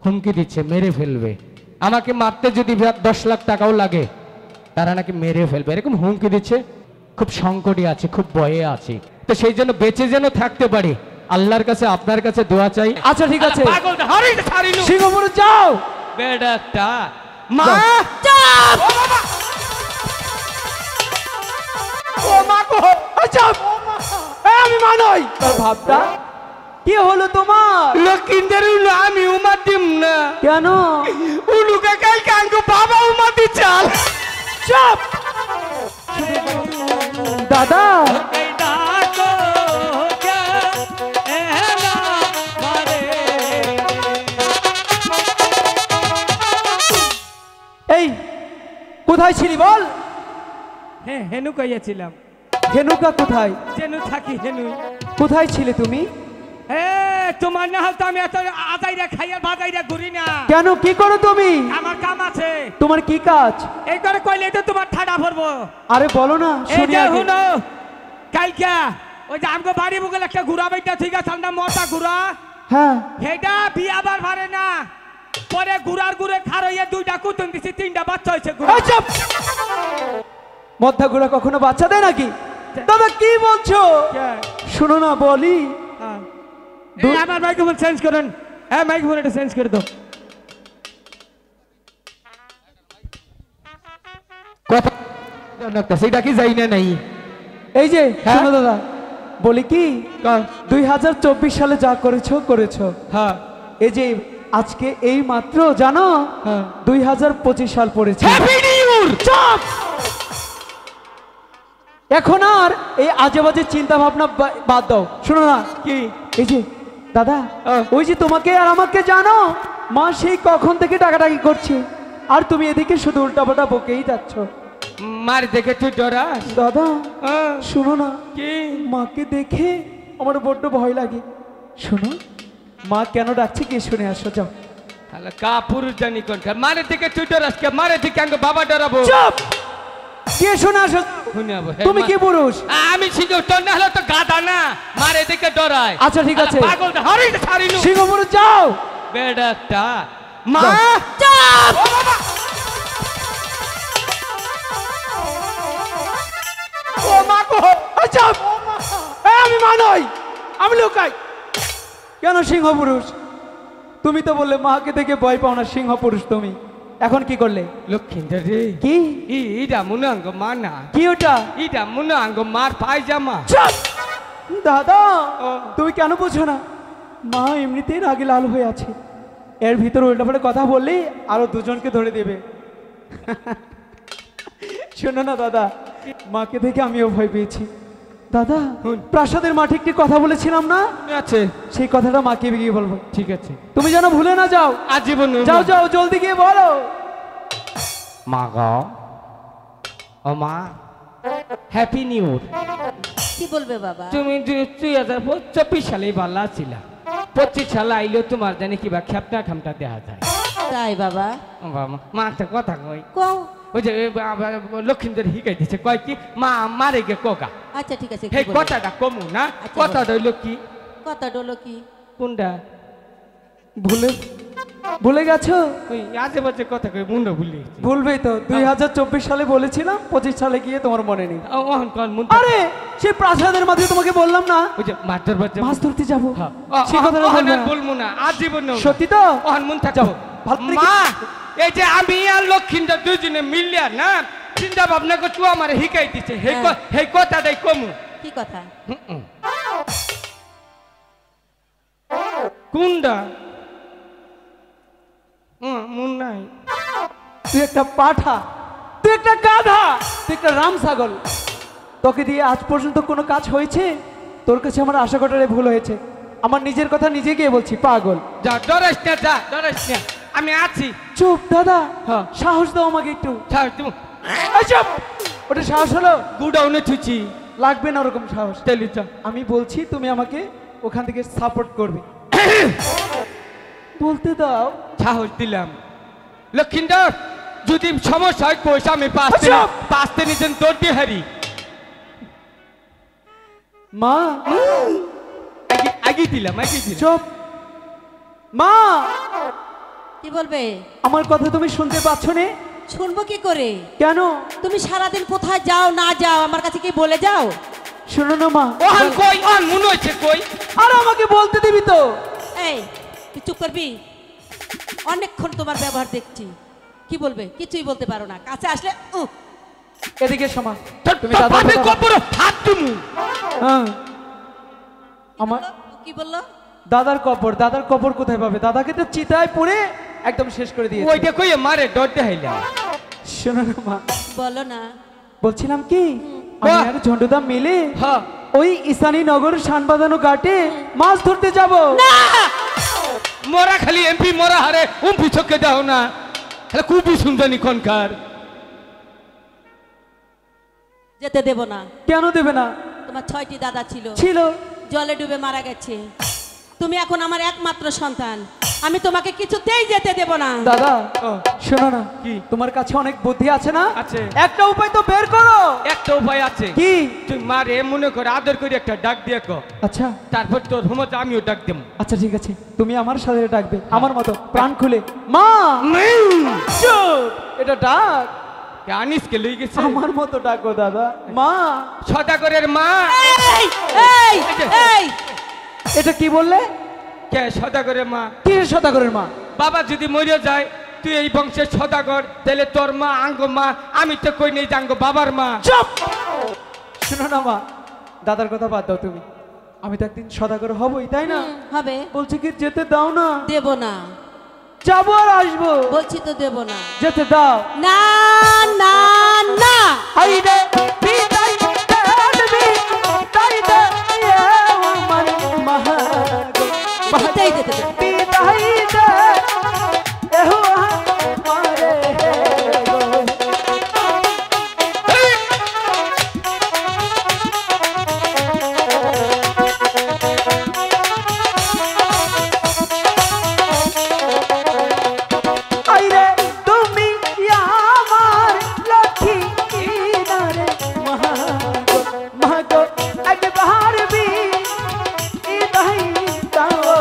হুমকি দিচ্ছে মেরে ফেলবে, আমাকে মারতে যদি 10 লাখ টাকাও লাগে তারা নাকি মেরে ফেলবে, এরকম হুমকি দিচ্ছে। খুব সংকটে আছি, খুব ভয়ে আছি, তো সেই জন্য বেঁচে যেন থাকতে পারি আল্লাহর কাছে আপনার কাছে দোয়া চাই। আচ্ছা ঠিক আছে, পাগল হারিয়ে ছাড়িনু সিংহপুর যাও। বেডাটা মা চাপ। ও মা গো, চাপ। আমি মানই তোর ভাবটা। কি হলো তোমার? লক্ষিন্দর আমি উমা দিম না। কেন? উলুকা কাল কাঙ্গো বাবা উমা দি চাল। চাপ। দাদা এই কোথায় ছিলি বল? হ্যাঁ হেনু কইয়াছিলাম। হেনুকা কোথায়? যেনু থাকি হেনু। কোথায় ছিলে তুমি? তোমার না হয়তো আমি এত আদাইরা খাইয়া বাদাইরা ঘুরি না। কেন, কি করো তুমি? আমার কাম আছে। তোমার কি কাজ? এই করে কইলে তো তোমার ঠাডা পড়বো। আরে বলো না, এই শুনি যে আগে। শুনো, কালকে ওই যে আমগো বাড়ি বুকে একটা ঘুরা বাইটা ঠিক আছে না, মোটা ঘুরা। হ্যাঁ হেডা বিয়াবার ভারে না, পরে ঘুরার ঘুরে খার হইয়া 2টা কুতুন দিছি, 3টা বাচ্চা হইছে ঘুরা। এই চুপ! মধ্যা গুড়া কখনো বাচ্চা দেয় নাকি? দাদা কি বলছো? শুনো না বলি। আমার মাইক্রোফোন চেঞ্জ করেন। হ্যাঁ মাইক্রোফোন এটা চেঞ্জ করে দাও। কথা সেটা কি যাই না নাই। এই যে শোনো দাদা, বলি কি 2024 সালে যা করেছো করেছো। হ্যাঁ এই যে আজকে এই মাত্র জানো 2025 সাল পড়েছে। Happy new year. চুপ! এখন আর এই আজে বাজে চিন্তা ভাবনা বাদ দাও। শোনো না, কি এই যে দাদা, ওই যে তোমাকে আর আমাকে জানো, মা সেই কখন থেকে টাকাটাকি করছে, আর তুমি এদিকে শুধু উল্টাপাল্টা বকেই যাচ্ছ। মার দেখে তুই ডরাস? দাদা শোনো না, কি মাকে দেখে আমার বড্ড ভয় লাগে। শোনো, মা কেন ডাকছে কি শুনে আসো, যাও। তাহলে কা পুরুষ জানি কোনখান, মারে দেখে তুই ডরাস কে? মারে দেখে আঙ্গ বাবা ডরাবো? চুপ! কে শুনে আসো? শুনাবো। তুমি কি পুরুষ? আমি সিংহ, তোর না হলে তো গাধা না, মারে দেখে ডরায়। আচ্ছা ঠিক আছে, পাগল হারিয়ে ছাড়িনু সিংহপুর যাও। বেডাটা মা চাপ। ও মা গো, চাপ। আমি মানই, আমি লুকাই। কেন সিংহ পুরুষ? তুমি তো বললে মাকে দেখে ভয় পাও না, সিংহ পুরুষ তুমি। এখন কি করলে? লক্ষিন্দর রে, কি ইটা মনে আঙ্গ মা না। কি ওটা? ইটা মনে আঙ্গ মার পায়জামা। চাপ! দাদা তুমি কেন বুঝো না? মা এমনিতেই রাগে লাল হয়ে আছে, এর ভিতর উল্টাপাল্টা কথা বললে আরো দুজনকে ধরে দেবে। শোনো না দাদা, মাকে দেখে আমিও ভয় পেয়েছি। দাদা প্রাসাদের মাঠে একটি কথা বলেছিলাম না, আছে সেই কথাটা মাকে গিয়ে বলবো। ঠিক আছে, তুমি যেন ভুলে না যাও। আজীবন যাও যাও, জলদি গিয়ে বলো। মা গো, ও মা, হ্যাপি নিউ ইয়ার। কি বলবে বাবা? তুমি 2024 সালে ভালো ছিল, 25 সালে আইলো তোমার জানি কিবা খেপটা খামটা দেখা যায়। তাই বাবা? ও বাবা, মা একটা কথা কই। কও। ওই যে লক্ষিন্দর হিকাই দিছে, কয় কি মা মারে গে কোকা। আচ্ছা ঠিক আছে, এই কথাটা কমু না, আচ্ছা, কথা হইল কি? কথা ডলো কি? কোনটা? ভুলে গেছো? ওই আজে বাজে কথা কই, মুন্ড ভুলি গেছি। ভুলবেই তো, 2024 সালে বলেছিলাম, 25 সালে গিয়ে তোমার মনে নেই। ওহন কোন মুন্ড? আরে সেই প্রাসাদের মাঝে তোমাকে বললাম না ওই যে মাস্টার বাজে মাছ ধরতে যাবো, হ্যাঁ, সেই কথাটা বলবো না। বলবো না আজীবন। সত্যি তো? ওহন মন থাকো। মা এই যে আমি আর লক্ষিন্দর দুজনে মিলিয়া না চিন্তা ভাবনা করছু, আমার হিকাই দিছে, সেই কথাটাই কমু। কি কথা? কোনটা? মন নাই। তুই একটা পাঠা, তুই একটা গাধা, তুই একটা রাম ছাগল। তোকে দিয়ে আজ পর্যন্ত কোনো কাজ হয়েছে? তোর কাছে আমার আশা করাটাই ভুল হয়েছে। আমার নিজের কথা নিজে গিয়ে বলছি, পাগল। যা ডরাস না, যা ডরাস না, আমি আছি। চুপ দাদা, হ্যাঁ। সাহস দাও আমাকে একটু। এই চুপ! ওটা সাহস হলো? গুডাউনে থুচি, লাগবে না ওরকম সাহস। তেলি চা। আমি বলছি তুমি আমাকে ওখান থেকে সাপোর্ট করবে। বলতে দাও। সাহস দিলাম। লক্ষিন্দর যদি সমস্যা হয় পয়সা আমি পাঁচতে নিতেন তোর দিয়ে হারি। মা আগে দিলাম, আগে দিলাম। চুপ! মা কি বলবে? আমার কথা তুমি শুনতে পাচ্ছ না? শুনবো কি করে? কেন? তুমি সারাদিন কোথায় যাও না যাও আমার কাছে কি বলে যাও? শোনো না মা, ওহান কই ওহান মনে হচ্ছে কই আর আমাকে বলতে দিবি তো? এই তুই চুপ করবি? অনেকক্ষণ তোমার ব্যবহার দেখছি। কি বলবে? কিছুই বলতে পারো না। কাছে আসলে এদিকে সমা, তুমি তোর বাপের দাদা কবরে হাত দিমু। হ্যাঁ আমার কি বললো? দাদার কবর কোথায় পাবে? দাদাকে তো চিতায় পড়ে একদম শেষ করে দিয়েছে। ওইটা কই মারে ডর দেখাইলা। শোনো না মা, বলো না। বলছিলাম কি আমি বাহ। আর ঝন্টুদা মিলে হ্যাঁ ওই ঈশানী নগর শানবাঁধানো ঘাটে মাছ ধরতে যাব। মোরা খালি এমপি মোরা হারে উম্পি চোখে দাও না, তাহলে খুবই সুন্দরী কোনকার। যেতে দেব না। কেন দেবে না? তোমার 6টি দাদা ছিল, ছিল জলে ডুবে মারা গেছে। তুমি এখন আমার একমাত্র সন্তান, আমি তোমাকে কিছুতেই যেতে দেব না। দাদা। ও। শোনো না, কি? তোমার কাছে অনেক বুদ্ধি আছে না? আছে। একটা উপায় তো বের করো। একটা উপায় আছে। কি? তুই মারে মনে করে আদর করে একটা ডাক দিয়ে কো, আচ্ছা তারপর তোর হোমত আমিও ডাক দেব। আচ্ছা ঠিক আছে, তুমি আমার সাথে ডাকবে আমার মতো প্রাণ খুলে, মা। চুপ, এটা ডাক আনিসকে লই গেছে আমার মতো ডাকো দাদা, মা। সদাগরের মা। এই এই এই এটা কি বললে? কে সদাগরের মা? কি সদাগরের মা? বাবা যদি মরে যায় তুই এই বংশের সদাগর, তাহলে তোর মা আঙ্গ মা, আমি তো কই নেই জাঙ্গ বাবার মা। চুপ। শোনো না মা, দাদার কথা বাদ দাও তুমি। আমি তো একদিন সদাগর হবই, তাই না? হবে। বলছি কি যেতে দাও না। দেব না। যাবো আর আসবো। বলছি তো দেব না। যেতে দাও না না না। হাইরে বিদায় দেবি তাই দে আমার মহাগো যেতেই যেতে দেব। বিদায় দে এহো আমারে গো। আইরে তুমি আমার লক্ষ্মী কিনারে মহাগো মহাগো একবার বিদায় দাও।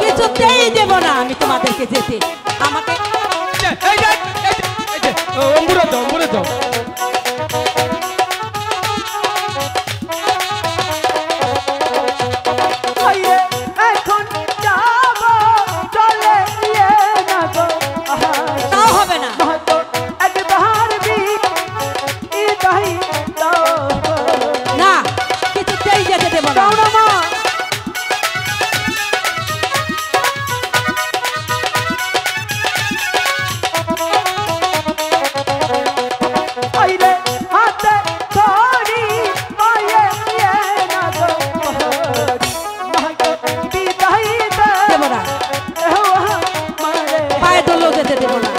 কিছুতেই দেব না আমি তোমাদেরকে যেতে। আমাকে এই যে, এই যে, অম্বুরে দাও, অম্বুরে দাও। আইরে এখন যাব চলে ইয়ে না গো আহা তাও হবে না। মহাগো একবার বিদায় দাও। না, কিছুতেই যেতে দেব না। দাও না মা। আইরে হাতে ধরি পায়ে ইয়ে না গো মহাগো বিদায় দে দেব না। এহো আমারে। পায়ে ধরলেও যেতে দেব না।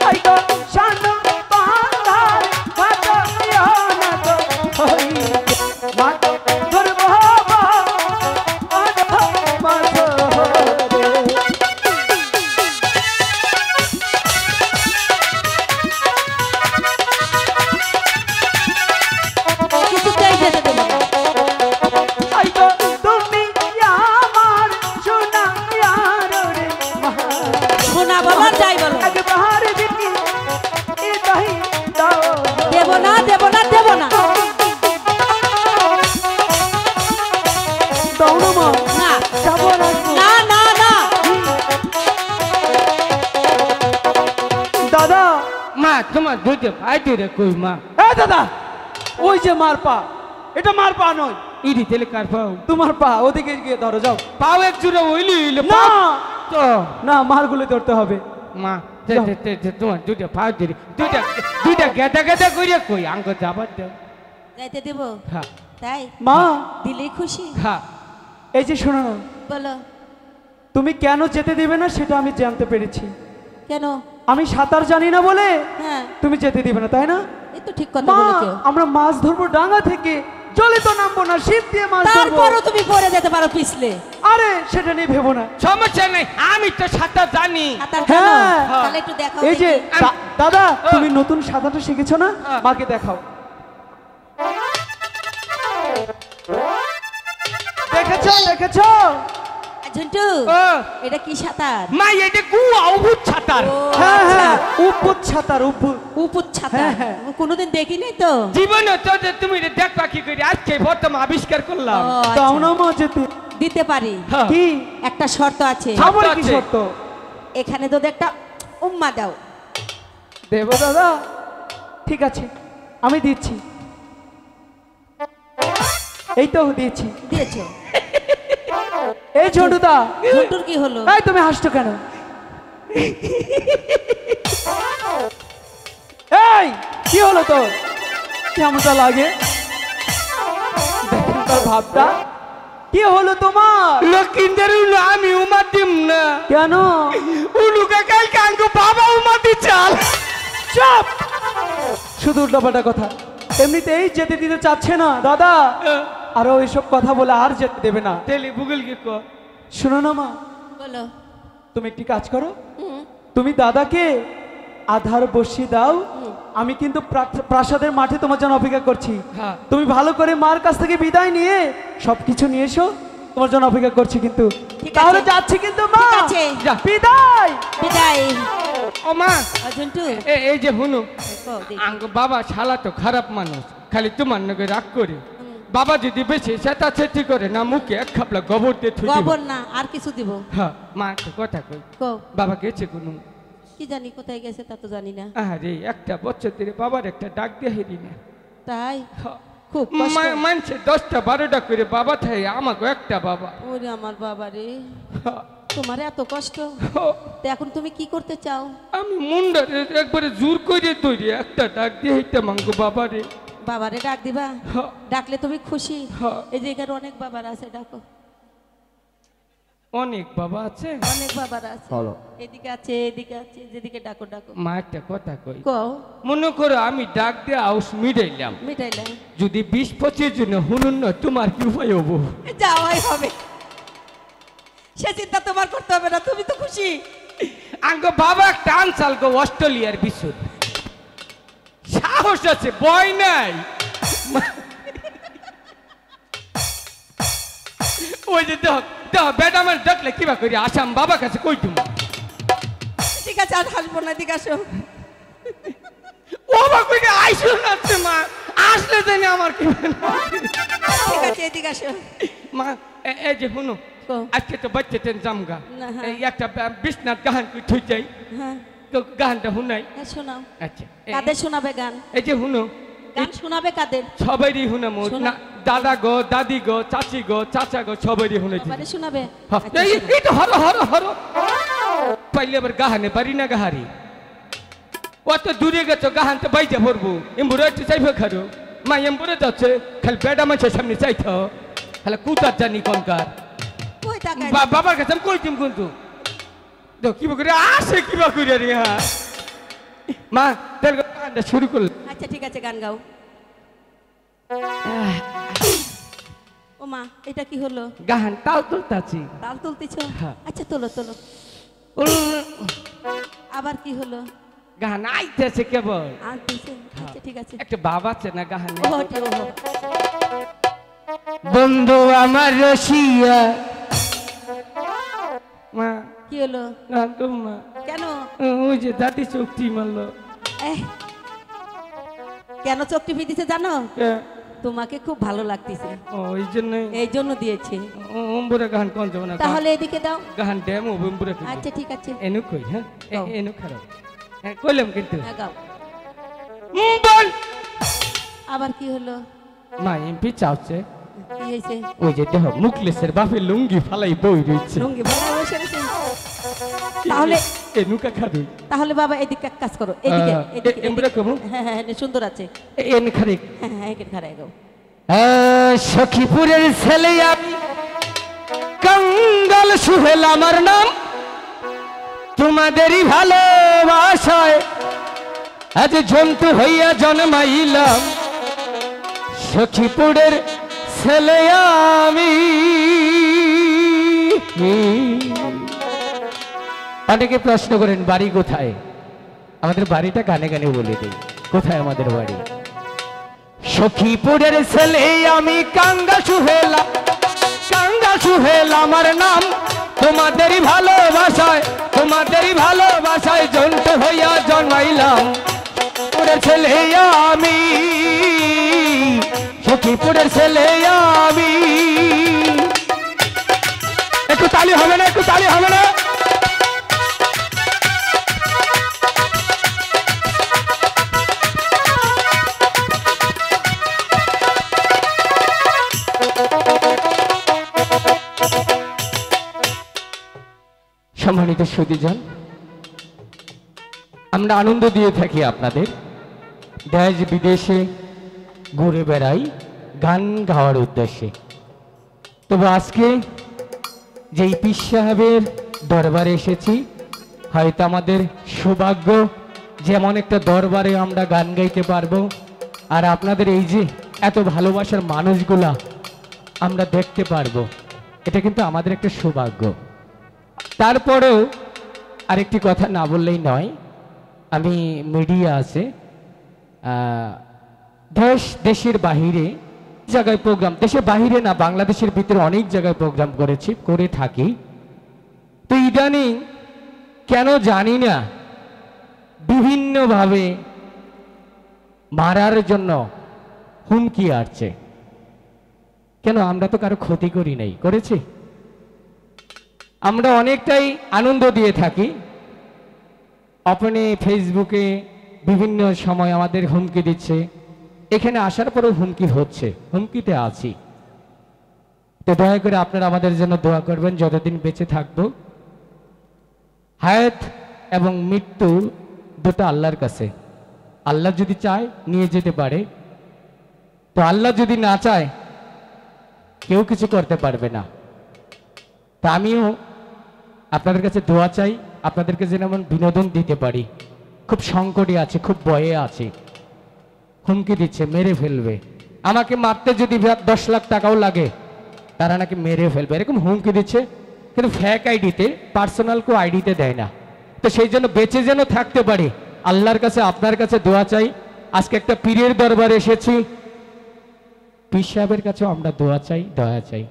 আই গো শানু বাংলার ভাটা ইয়া না গো হই মা ধরব বাবা আধা মাঝে কিছুতেই যেতে দেব না। আই গো তুমি আমার সোনা ইয়ার রে মহা শোনা বলো যাই বলো, একবার দিবি ইদাই দাও। দেব না দেব না দেব না। দাও না মা, না যাবো আর আসবো। না না না। দাদা মা তোমার দুইটা ভাই রে কই মা? এ দাদা, ওই যে মার পা, এটা মার পা নয়, ইডি তেলে কার পাও? তোমার পা ওদিকে গিয়ে ধরো যাও। পাও এক জুড়ে হইলি হইলে না তো না, মারগুলো ধরতে হবে। মা যাও। তোমার দুইটা ভাই ধরে দুইটা গেদা গেদা কইরে কই আঙ্গ যাবার দাও। যাইতে দেব? হ্যাঁ তাই মা দিলেই খুশি। হ্যাঁ এই যে শোনো না, বলো। তুমি কেন যেতে দেবে না সেটা আমি জানতে পেরেছি। কেন? আমি সাঁতার জানি না বলে হ্যাঁ, তুমি যেতে দিবে না, তাই না? এই তো ঠিক কথা মা, বলেছো। আমরা মাছ ধরবো ডাঙা থেকে, জলে তো নামবো না, ছিপ দিয়ে মাছ ধরবো। তারপরও তুমি পড়ে যেতে পারো পিছলে। আরে সেটা নিয়ে ভেবো না। সমস্যা নেই, আমি তো সাঁতার জানি। সাঁতার জানো? হ্যাঁ। তাহলে একটু দেখাও এই যে দেখি। দাদা, তুমি নতুন সাঁতারটা শিখেছো না? মাকে দেখাও। দেখেছো দেখেছো? ঝন্টু, ও, এটা কি সাঁতার? মা এটা গুয়া অভূত সাঁতার। ও, হ্যাঁ আচ্ছা। হ্যাঁ, উপুত ছাতার উপুত। উপুত ছাতা। হ্যাঁ, হ্যাঁ। আমি কোনোদিন দেখি নাই তো। জীবনে তো যে তুমি এটা দেখবা কি করে, আজকে প্রথম আবিষ্কার করলাম। ও, দাও আচ্ছা। না মা যেতে। দিতে পারি। হ্যাঁ। কি একটা শর্ত আছে। আমার কি আছে। শর্ত? এখানে যদি একটা উম্মা দাও। দেব দাদা? ঠিক আছে, আমি দিচ্ছি। এই তো দিয়েছি। দিয়েছো? এই ঝন্টুদা, ঝন্টুর কি হলো? এই তুমি হাসছো কেন? এই কি হলো তোর? কেমনটা লাগে দেখেন তার ভাবটা। কি হলো তোমার? লক্ষিন্দের আমি উমা দিম না। কেন? উলুকা কাল কাঙ্গ বাবা উমা দি চাল। চুপ! শুধু উল্টাপাল্টা কথা। এমনিতেই যেতে দিতে চাচ্ছে না দাদা, আরো এইসব কথা বলে আর যেতে দেবে না। তেলি বুগল কি কো? শোনো না মা, বলো। তুমি একটি কাজ করো, হুম, তুমি দাদাকে আধার বসিয়ে দাও। আমি কিন্তু প্রাসাদের মাঠে তোমার জন্য অপেক্ষা করছি। হ্যাঁ। তুমি ভালো করে মার কাছ থেকে বিদায় নিয়ে সবকিছু নিয়ে এসো, তোমার জন্য অপেক্ষা করছি। কিন্তু ঠিক তাহলে আছে। যাচ্ছি কিন্তু মা। ঠিক আছে। যা। বিদায়। বিদায়। ও মা, ও ঝন্টু, এই যে হুনু, কও দেখি। আঙ্গ বাবা শালা তো খারাপ মানুষ, খালি তোমার নাকি রাগ করে। বাবা যদি বেশি সেটা চেষ্টি করে না, মুখে এক খাপলা গোবর দিয়ে থুই দিব। গোবর না, আর কিছু দিব। হ্যাঁ, মা একটা কথা কই, কও। বাবা গেছে কোনো? কি জানি কোথায় গেছে তা তো জানি না। আরে একটা বছর ধরে বাবার একটা ডাক দিয়ে হেরি না। তাই খুব কষ্ট। মানছে 10টা 12টা করে বাবা থাকে, আমাকে একটা বাবা। ওরে আমার বাবা রে, হ্যাঁ, তোমার এত কষ্ট। হ্যাঁ, তো এখন তুমি কি করতে চাও? আমি মুন্ডারে একবারে জোর করে তৈরি একটা ডাক দিয়ে হইতে মাঙ্গো বাবারে। বাবারে ডাক দিবা? হ্যাঁ, ডাকলে তুমি খুশি? হ্যাঁ। এই যে এখানে অনেক বাবার আছে, ডাকো। অনেক বাবা আছে। অনেক বাবার আছে। এদিকে আছে, এদিকে আছে, যেদিকে ডাকো ডাকো। মা একটা কথা কই, কও। মনে করো আমি ডাক দিয়ে আউস মিটাইলাম, মিটাইলে যদি 20-25 জন হুনুন না, তোমার কি উপায় হবো? যাওয়াই হবে, সে চিন্তা তোমার করতে হবে না, তুমি তো খুশি। আঙ্গ বাবা একটা আনসাল গো অস্ট্রেলিয়ার বিশুদ, সাহস আছে, ভয় নাই। ওই যে দেখ দেখ বেটা আমার ডাকলে কিবা করি আসাম বাবা কাছে কই তুমি। ঠিক আছে, আর হাসবো না, এদিকে আসো। ও বা কই আইসো না মা, আসলে জানি আমার কি ঠিক আছে, এদিকে আসো। মা। এই যে হুনো, কও। আজকে তো বাচ্চা তেন জামগা, না, হ্যাঁ। এই একটা বিছনাথ গান কই থই যাই, হ্যাঁ, তো গানটা হুনাই। হ্যাঁ, শোনাও। আচ্ছা, কাদের শোনাবে গান? এই যে হুনো, গান শোনাবে কাদের? সবারই হুনামো শোনা। না, দাদা গো, দাদি গো, চাচি গো, চাচা গো, সবারই হুনে দিই। বাবারে শোনাবে? হ্যাঁ, আচ্ছা, শোনাও। এই তো হর হর হর পাইলে আবার গাহানে পারি না গাহারি, অত দূরে গেছো গাহান তো বাইজা পড়বো, এমবুরে একটু চাইবে খারো, মা এমবুরে যাচ্ছে খালি বেডা মানুষের সামনে চাইতো, খালি কুতার জানি কনকার। কই তাকায়? বাবার কাছে আমি কই দিম কিন্তু তো কিবা করে আসে কিবা করে রে। হ্যাঁ মা, তাহলে গানটা শুরু করলে। আচ্ছা ঠিক আছে, গান গাও। ও মা, এটা কি হলো? গাহান তাও তুলতাছি। তাল তুলতেছো? হ্যাঁ। আচ্ছা, তোলো তোলো। আবার কি হলো? গান আইতেছে কেবল। আনতেছে? আচ্ছা ঠিক আছে। একটা বাবা আছে না গাহানে, ওহো, ঠিক, ওহো। বন্ধু আমার রসিয়া। মা, কি হলো? গান তো মা, কেন? ওই যে দাদি চোখটি মারলো। এহ, কেন চোখ টিপে দিছে জানো? কে? তোমাকে খুব ভালো লাগতেছে, ওই জন্যই এই জন্য দিয়েছে। অম্বুরা গান কোন যাবে না, তাহলে এদিকে দাও। গান ড্যাম অম্বুরা। আচ্ছা ঠিক আছে, এনু কই, হ্যাঁ গাও। এনু খারাপ, হ্যাঁ কইলাম কিন্তু। হ্যাঁ, গাও। বল। আবার কি হলো? মা এমপি চাওছে, কি হয়েছে? ওই যে দেহ মুখলেসের বাপে লুঙ্গি ফালাই বই রইছে, লুঙ্গি ভাড়া বসে রয়েছে। তাহলে এনুকা খারুই। তাহলে বাবা এদিকে এক কাজ করো, এদিকে এদিকে, এমবুরা কমু, হ্যাঁ হ্যাঁ হ্যাঁ, সুন্দর আছে। এন খারিক। হ্যাঁ হ্যাঁ, এখানে খারাই গাও। সখীপুরের ছেলে আমি গঙ্গা কাঙ্গাল সুহেল আমার নাম, তোমাদেরই ভালোবাসায় আজ জন্তু হইয়া জন্মাইলাম। সখীপুরের ছেলে আমি। অনেকে প্রশ্ন করেন বাড়ি কোথায়? আমাদের বাড়িটা গানে গানে বলে দিই কোথায় আমাদের বাড়ি। সখীপুরের ছেলে আমি, কাঙ্গা সুহেল আমার নাম, তোমাদেরই ভালোবাসায় জন্তু হইয়া জন্মাইলাম। পুরের ছেলে আমি, সখীপুরের ছেলে আমি। একটু তালি হবে না? একটু তালি হবে না? সম্মানিত সুধীজন, আমরা আনন্দ দিয়ে থাকি আপনাদের, দেশ বিদেশে ঘুরে বেড়াই গান গাওয়ার উদ্দেশ্যে। তবে আজকে যেই পীর সাহেবের দরবারে এসেছি, হয়তো আমাদের সৌভাগ্য যেমন একটা দরবারে আমরা গান গাইতে পারবো, আর আপনাদের এই যে এত ভালোবাসার মানুষগুলা আমরা দেখতে পারবো, এটা কিন্তু আমাদের একটা সৌভাগ্য। তারপরেও আরেকটি কথা না বললেই নয়, আমি মিডিয়া আছে দেশের বাহিরে জায়গায় প্রোগ্রাম, দেশের বাহিরে না বাংলাদেশের ভিতরে অনেক জায়গায় প্রোগ্রাম করে থাকি। তো ইদানিং কেন জানি না বিভিন্নভাবে মারার জন্য হুমকি আসছে। কেন? আমরা তো কারো ক্ষতি করি নাই, করেছি? আমরা অনেকটাই আনন্দ দিয়ে থাকি। আপনি ফেসবুকে বিভিন্ন সময় আমাদের হুমকি দিচ্ছে, এখানে আসার পরেও হুমকি হচ্ছে, হুমকিতে আছি। তো দয়া করে আপনারা আমাদের জন্য দোয়া করবেন যতদিন বেঁচে থাকবো। হায়াত এবং মৃত্যু দুটো আল্লাহর কাছে, আল্লাহ যদি চায় নিয়ে যেতে পারে, তো আল্লাহ যদি না চায় কেউ কিছু করতে পারবে না। তা আমিও আপনাদের কাছে দোয়া চাই, আপনাদেরকে যেন এমন বিনোদন দিতে পারি। খুব সংকটে আছে, খুব ভয়ে আছে, হুমকি দিচ্ছে মেরে ফেলবে, আমাকে মারতে যদি 10 লাখ টাকাও লাগে তারা নাকি মেরে ফেলবে, এরকম হুমকি দিচ্ছে। কিন্তু ফ্যাক আইডিতে, পার্সোনাল কেউ আইডিতে দেয় না। তো সেই জন্য বেঁচে যেন থাকতে পারি, আল্লাহর কাছে আপনার কাছে দোয়া চাই। আজকে একটা পীরের দরবারে এসেছি, পীর সাহেবের কাছেও আমরা দোয়া চাই, দয়া চাই।